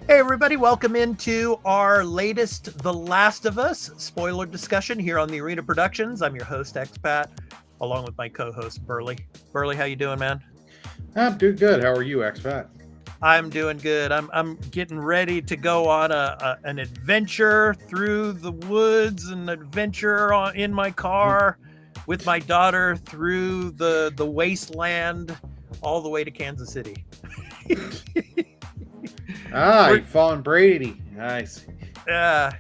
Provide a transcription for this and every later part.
Hey, everybody, welcome into our latest The Last of Us spoiler discussion here on the Arena Productions. I'm your host, Expat, along with my co-host, Burley. Burley, how you doing, man? I'm doing good. How are you, expat? I'm doing good. I'm getting ready to go on an adventure through the woods, an adventure in my car with my daughter through the wasteland all the way to Kansas City. You fallen Brady. Nice. Yeah.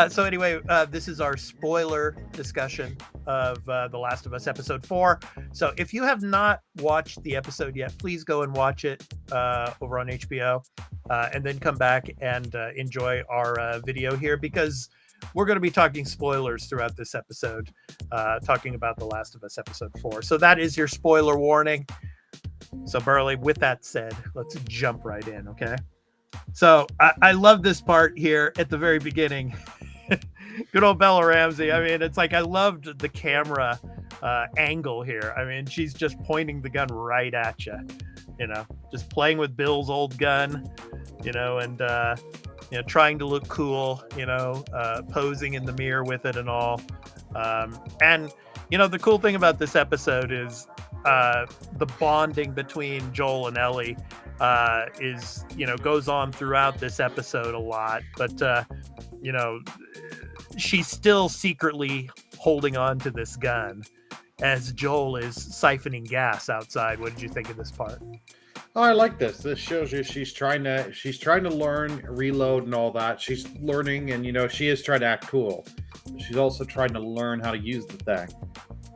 So anyway, this is our spoiler discussion of The Last of Us episode 4. So if you have not watched the episode yet, please go and watch it over on HBO, and then come back and enjoy our video here, because we're going to be talking spoilers throughout this episode, talking about The Last of Us episode 4. So that is your spoiler warning. So Burley, with that said, let's jump right in, okay? So I love this part here at the very beginning. Good old Bella Ramsey. I mean, it's like I loved the camera angle here. I mean, she's just pointing the gun right at you, just playing with Bill's old gun, and trying to look cool, posing in the mirror with it and all. And the cool thing about this episode is the bonding between Joel and Ellie is goes on throughout this episode a lot, but she's still secretly holding on to this gun as Joel is siphoning gas outside. What did you think of this part? Oh, I like this. This shows you she's trying to learn, reload, and all that. She's learning, and she is trying to act cool. She's also trying to learn how to use the thing.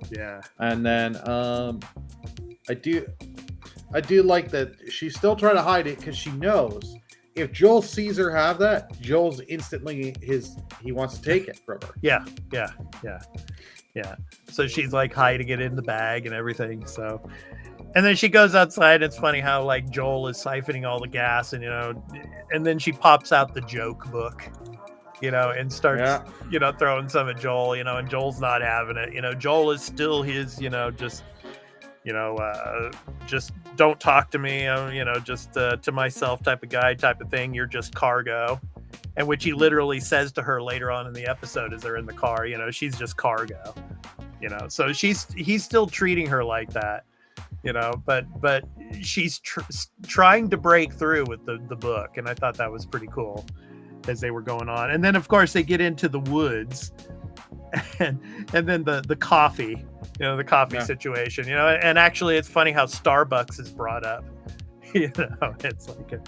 Yeah. And then I do like that she's still trying to hide it, because she knows if Joel sees her have that, Joel's instantly he wants to take it from her. Yeah. So she's like hiding it in the bag and everything. So, and then she goes outside. And it's funny how like Joel is siphoning all the gas, and and then she pops out the joke book, and starts throwing some at Joel, and Joel's not having it. Joel is still his just don't talk to me, just to myself type of guy type of thing. You're just cargo. And which he literally says to her later on in the episode as they're in the car, she's just cargo, so he's still treating her like that, but she's trying to break through with the book. And I thought that was pretty cool as they were going on. And then of course they get into the woods, and then the coffee, the coffee situation, and actually it's funny how Starbucks is brought up. It's like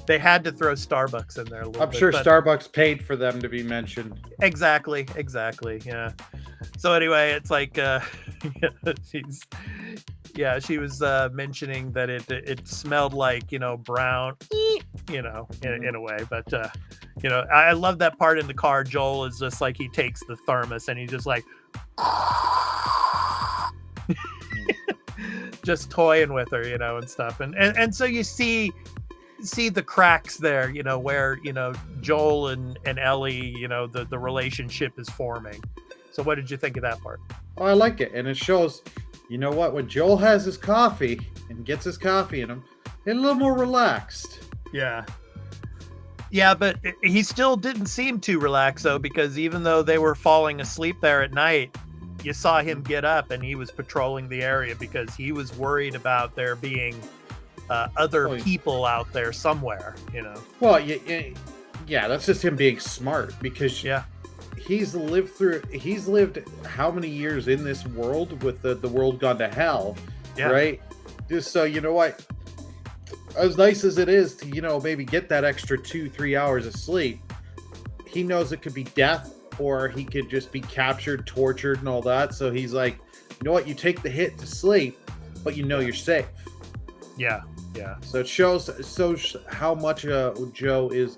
they had to throw Starbucks in there a little I'm bit. sure Starbucks paid for them to be mentioned. Exactly. Yeah. So anyway, it's like she was mentioning that it smelled like brown, in a way. But I love that part in the car. Joel is just like, he takes the thermos and he's just like just toying with her, and stuff. And so you see the cracks there, where Joel and Ellie, the relationship is forming. So what did you think of that part? Oh, I like it. And it shows, when Joel has his coffee and gets his coffee in him, he's a little more relaxed. Yeah, but he still didn't seem too relaxed, though, because even though they were falling asleep there at night, you saw him get up and he was patrolling the area because he was worried about there being other people out there somewhere, Well, yeah, that's just him being smart, because he's lived how many years in this world with the world gone to hell, right? Just so what, as nice as it is to maybe get that extra 2-3 hours of sleep, he knows it could be death, or he could just be captured, tortured, and all that. So he's like, what, you take the hit to sleep, but you're safe. Yeah. So it shows how much Joel is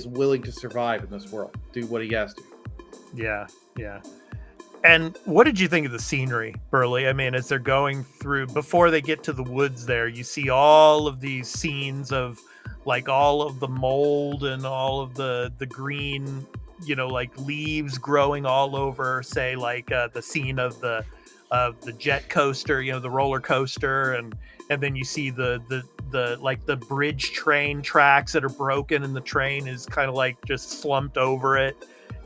willing to survive in this world, do what he has to. Yeah. And what did you think of the scenery, Burley? I mean, as they're going through, before they get to the woods there, you see all of these scenes of like all of the mold and all of the green, like leaves growing all over, say like the scene of the the jet coaster, the roller coaster, and then you see the like the bridge train tracks that are broken, and the train is kind of like just slumped over it.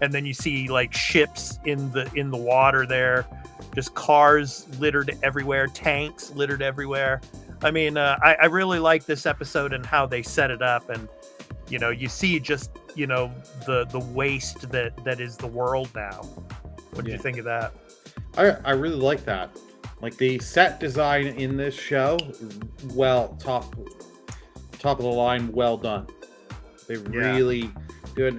And then you see like ships in the water there, just cars littered everywhere, tanks littered everywhere. I mean, I really like this episode and how they set it up, and you see just the waste that is the world now. What did you think of that? I really like that. Like the set design in this show, top of the line, well done. They really do it,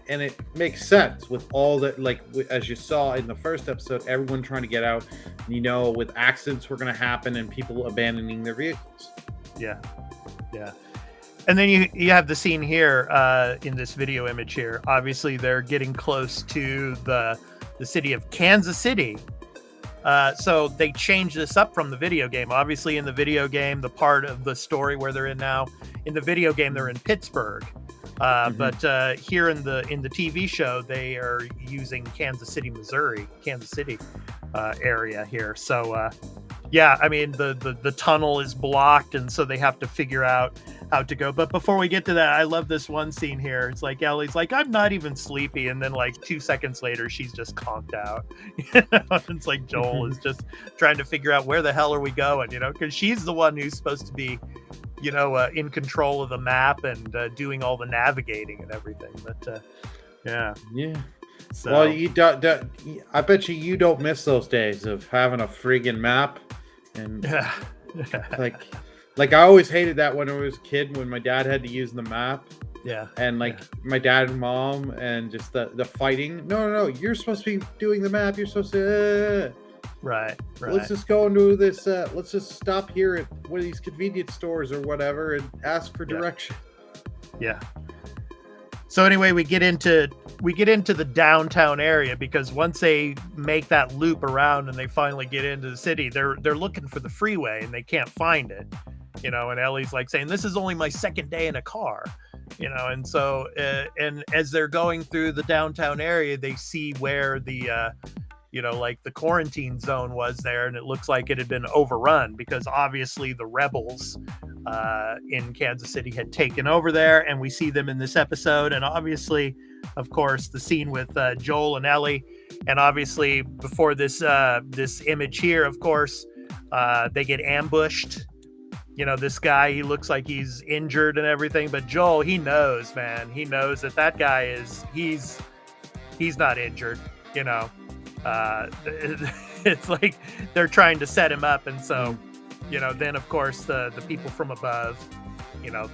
and it makes sense with all that. Like as you saw in the first episode, everyone trying to get out. With accidents were going to happen and people abandoning their vehicles. Yeah. And then you have the scene here in this video image here. Obviously, they're getting close to the city of Kansas City. So they changed this up from the video game. Obviously, in the video game, the part of the story where they're in now, in the video game, they're in Pittsburgh. But here in the TV show, they are using Kansas City, Missouri, area here. So I mean the tunnel is blocked, and so they have to figure out how to go. But before we get to that, I love this one scene here. It's like Ellie's like, I'm not even sleepy, and then like 2 seconds later, she's just conked out. It's like Joel is just trying to figure out where the hell are we going, because she's the one who's supposed to be in control of the map and doing all the navigating and everything. But yeah. So, well, you don't. I bet you don't miss those days of having a friggin' map, and like I always hated that when I was a kid when my dad had to use the map. Yeah. And my dad and mom and just the fighting. No, you're supposed to be doing the map. You're supposed to. Right. Let's just go and do this. Let's just stop here at one of these convenience stores or whatever and ask for direction. Yeah. So anyway, we get into the downtown area, because once they make that loop around and they finally get into the city, they're looking for the freeway and they can't find it. And Ellie's like saying, "This is only my second day in a car." And so and as they're going through the downtown area, they see where the like the quarantine zone was there, and it looks like it had been overrun because obviously the rebels in Kansas City had taken over there, and we see them in this episode. And obviously, of course, the scene with Joel and Ellie, and obviously before this image here, of course, they get ambushed. This guy, he looks like he's injured and everything, but Joel, he knows, man. He knows that guy he's not injured, it's like they're trying to set him up. And so, then of course the people from above,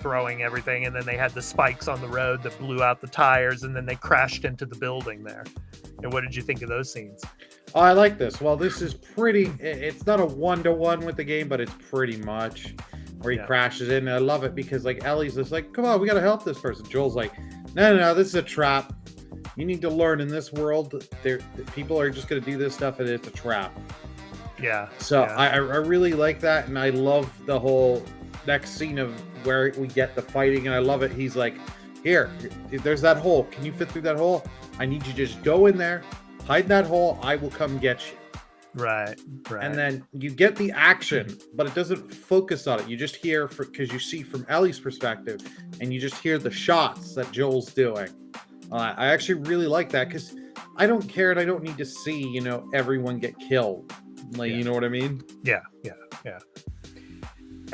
throwing everything. And then they had the spikes on the road that blew out the tires, and then they crashed into the building there. And what did you think of those scenes? Oh, I like this. Well, this is it's not a 1-to-1 with the game, but it's pretty much where he crashes in. And I love it because like Ellie's just like, come on, we got to help this person. Joel's like, no, this is a trap. You need to learn in this world, people are just going to do this stuff and it's a trap. Yeah. So I really like that. And I love the whole next scene of where we get the fighting. And I love it. He's like, here, there's that hole. Can you fit through that hole? I need you to just go in there, hide in that hole. I will come get you. Right. And then you get the action, but it doesn't focus on it. You just hear, because you see from Ellie's perspective, and you just hear the shots that Joel's doing. I actually really like that because I don't care and I don't need to see, everyone get killed. You know what I mean? Yeah.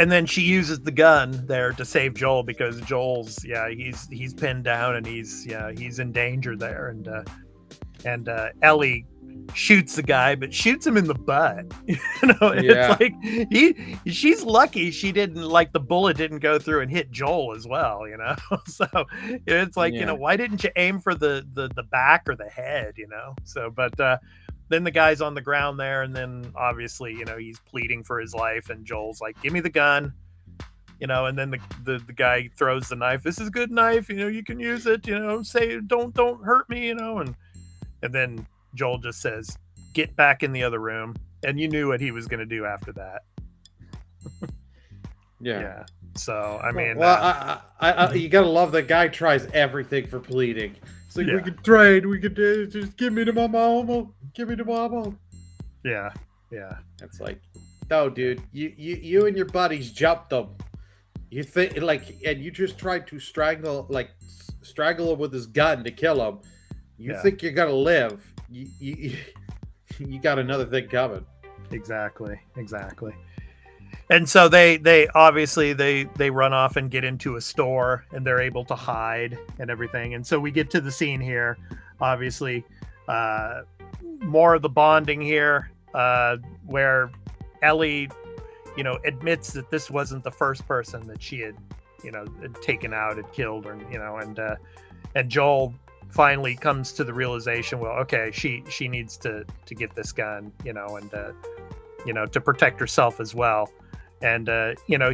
And then she uses the gun there to save Joel because Joel's, he's pinned down and he's in danger there. And Ellie shoots the guy, but shoots him in the butt. It's like she's lucky she didn't, like, the bullet didn't go through and hit Joel as well. So it's like, why didn't you aim for the back or the head? So, but then the guy's on the ground there, and then obviously, he's pleading for his life, and Joel's like, "Give me the gun." And then the guy throws the knife. "This is a good knife. You can use it. Say don't hurt me. And then Joel just says, "Get back in the other room." And you knew what he was going to do after that. Yeah. So, I mean... I you got to love that guy tries everything for pleading. It's like, we could trade. We could just give me the mama. Give me the mama. Yeah. Yeah. It's like, no, dude, you and your buddies jumped them. You think and you just tried to strangle him with his gun to kill him. You think you're gonna live? You got another thing coming. Exactly. And so they obviously they run off and get into a store, and they're able to hide and everything. And so we get to the scene here, obviously, more of the bonding here, where Ellie, admits that this wasn't the first person that she had taken out, had killed, or and Joel finally comes to the realization, well, okay, she needs to get this gun, and to protect herself as well. And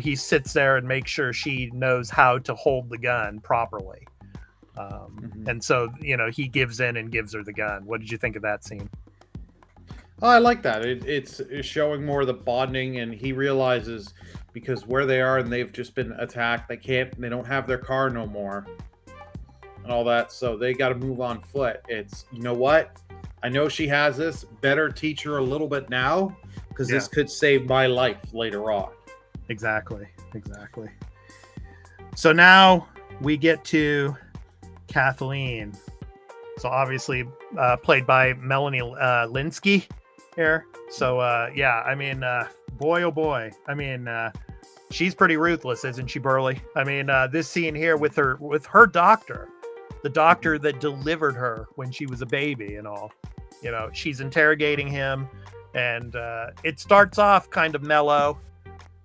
he sits there and makes sure she knows how to hold the gun properly. And so he gives in and gives her the gun. What did you think of that scene? Oh, I like that. It's showing more of the bonding, and he realizes because where they are and they've just been attacked, they don't have their car no more and all that, so they got to move on foot. It's, you know what? I know she has this. Better teach her a little bit now, because this could save my life later on. Exactly. So now we get to Kathleen. So obviously played by Melanie Linsky here. So boy, oh boy. She's pretty ruthless, isn't she, Burley? This scene here with her doctor, the doctor that delivered her when she was a baby and all. She's interrogating him, and it starts off kind of mellow,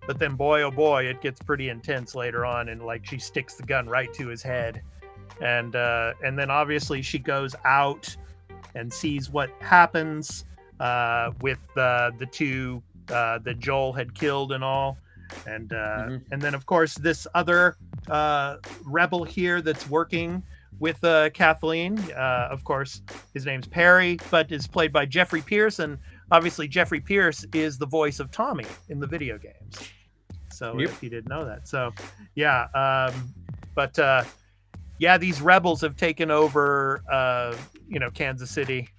but then boy, oh boy, it gets pretty intense later on, and she sticks the gun right to his head. And then obviously she goes out and sees what happens with the two that Joel had killed and all. And then, of course, this other rebel here that's working with Kathleen, of course, his name's Perry, but is played by Jeffrey Pierce. And obviously Jeffrey Pierce is the voice of Tommy in the video games. So if you didn't know that. So, these rebels have taken over, Kansas City.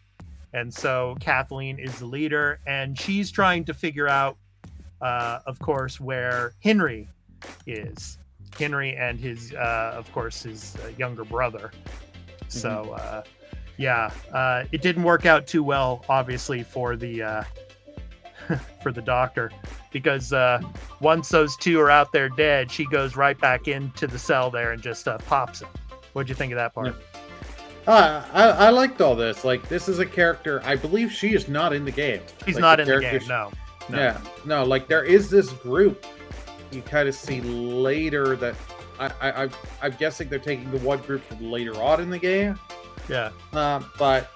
And so Kathleen is the leader, and she's trying to figure out, of course, where Henry is. Henry and his younger brother. So, it didn't work out too well, obviously, for the for the doctor, because once those two are out there dead, she goes right back into the cell there and just pops it. What'd you think of that part? I liked all this. This is a character, I believe she is not in the game. She's not in the game, no. Yeah, no, there is this group you kind of see later that I'm guessing they're taking the one group from later on in the game. Yeah. But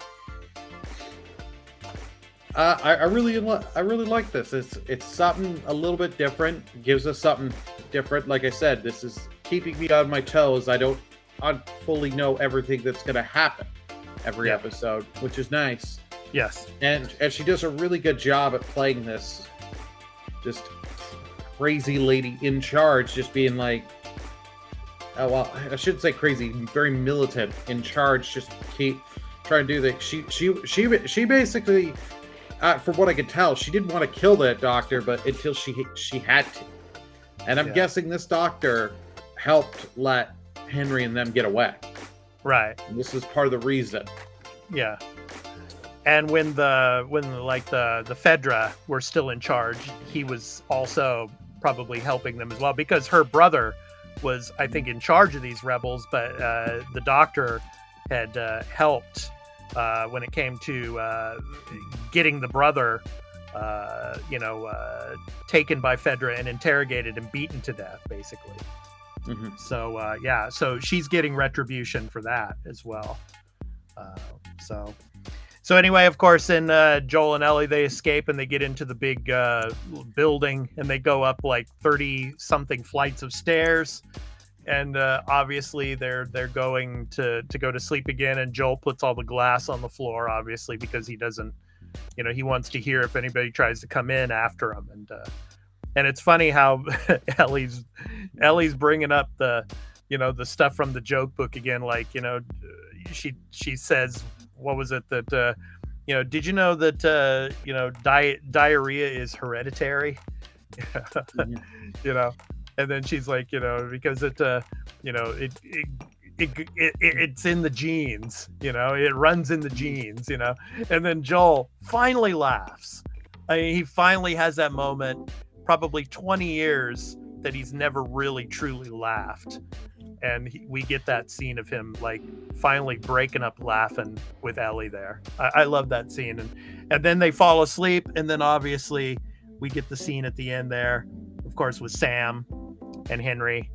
I really like this. It's something a little bit different. It gives us something different. Like I said, this is keeping me on my toes. I don't fully know everything that's going to happen every episode, which is nice. Yes. And she does a really good job at playing this just crazy lady in charge, just being like, oh, well, I shouldn't say crazy, very militant, in charge, just keep trying to do that. She basically, from what I could tell, she didn't want to kill that doctor, but until she had to. And I'm guessing this doctor helped let Henry and them get away. Right. And this is part of the reason. Yeah. And when the Fedra were still in charge, he was also probably helping them as well, because her brother was, I think, in charge of these rebels, but the doctor had helped when it came to getting the brother taken by Fedra and interrogated and beaten to death, basically. So so she's getting retribution for that as well. So anyway, of course, then Joel and Ellie, they escape and they get into the big building, and they go up 30-something flights of stairs. And obviously they're going to go to sleep again, and Joel puts all the glass on the floor, obviously, because he doesn't, he wants to hear if anybody tries to come in after him. And it's funny how Ellie's bringing up the stuff from the joke book again, she says, what was it that did you know that diarrhea is hereditary? Mhm. And then she's like, because it's in the genes, it runs in the genes, and then Joel finally laughs. I mean, he finally has that moment, probably 20 years that he's never really truly laughed. And we get that scene of him like finally breaking up laughing with Ellie there. I love that scene. And then they fall asleep. And then obviously we get the scene at the end there, of course, with Sam and Henry,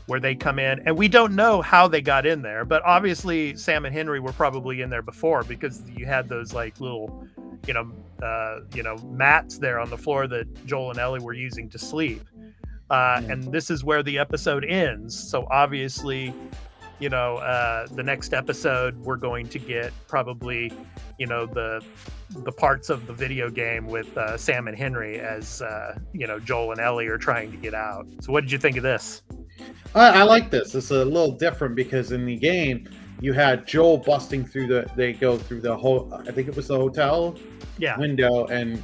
where they come in, and we don't know how they got in there, but obviously Sam and Henry were probably in there before, because you had those like little, mats there on the floor that Joel and Ellie were using to sleep. And this is where the episode ends. So obviously, the next episode we're going to get probably, the parts of the video game with Sam and Henry as Joel and Ellie are trying to get out. So what did you think of this? I like this. It's a little different because in the game you had Joel busting through they go through the whole, I think it was the hotel window, and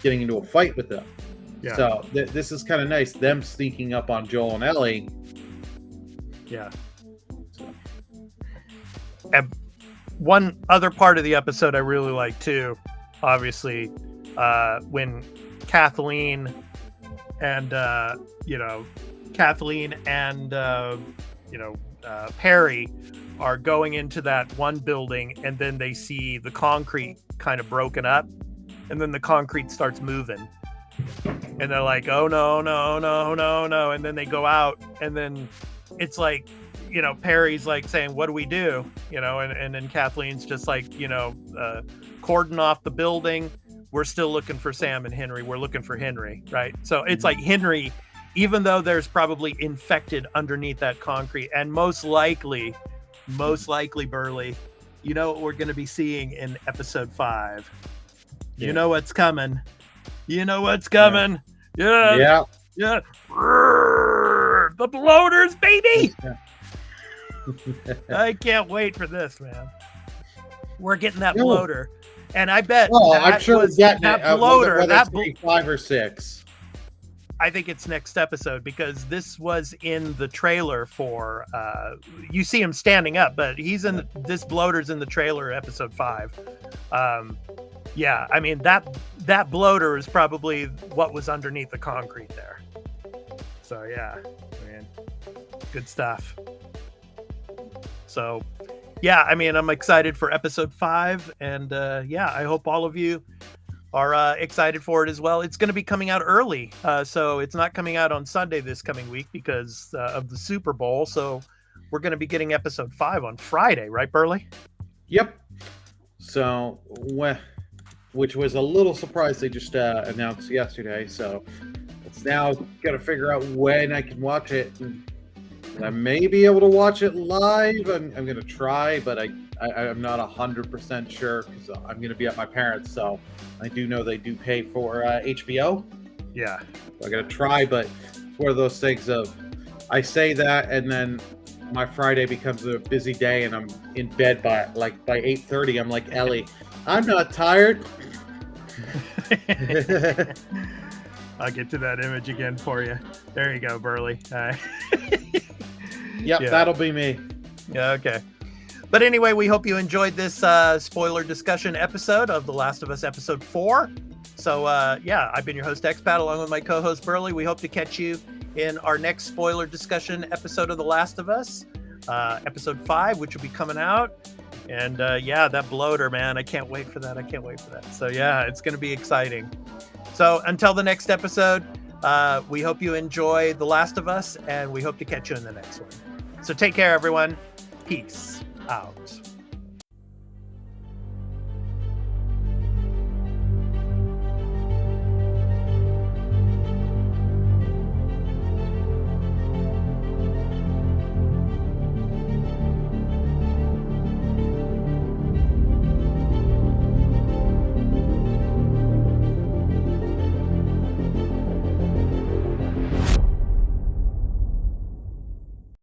getting into a fight with them. Yeah. So this is kind of nice. Them sneaking up on Joel and Ellie. Yeah. So. And one other part of the episode I really like too, obviously, when Kathleen and Perry are going into that one building, and then they see the concrete kind of broken up, and then the concrete starts moving, and they're like, oh no, and then they go out, and then it's like, Perry's like saying, what do we do? And then Kathleen's just like, cordon off the building. We're still looking for Sam and Henry. We're looking for Henry, right? So it's like Henry, even though there's probably infected underneath that concrete, and most likely, Burley, what we're going to be seeing in episode 5. Yeah. You know what's coming. Yeah. The bloaters, baby. I can't wait for this, man. We're getting that bloater, and I bet. Oh, I'm sure we're getting that bloater. That's 5 or 6. I think it's next episode, because this was in the trailer for. You see him standing up, but he's in this bloater's in the trailer, episode 5. Yeah, I mean that bloater is probably what was underneath the concrete there. So yeah, man, good stuff. So, yeah, I mean, I'm excited for episode 5, and I hope all of you are excited for it as well. It's going to be coming out early, so it's not coming out on Sunday this coming week because of the Super Bowl. So we're going to be getting episode 5 on Friday, right, Burley? Yep. So, which was a little surprise they just announced yesterday. So it's now got to figure out when I can watch it. I may be able to watch it live. I'm going to try, but I'm not 100% sure because I'm going to be at my parents'. So I do know they do pay for HBO. Yeah. So I got to try, but it's one of those things of I say that, and then my Friday becomes a busy day, and I'm in bed by 8:30. I'm like, Ellie, I'm not tired. I'll get to that image again for you. There you go, Burley. Yep, yeah. That'll be me. Yeah, okay. But anyway, we hope you enjoyed this spoiler discussion episode of The Last of Us episode 4. So, I've been your host, Expat, along with my co-host, Burley. We hope to catch you in our next spoiler discussion episode of The Last of Us, episode 5, which will be coming out. And, that bloater, man, I can't wait for that. So, it's going to be exciting. So, until the next episode, we hope you enjoy The Last of Us, and we hope to catch you in the next one. So take care, everyone. Peace out.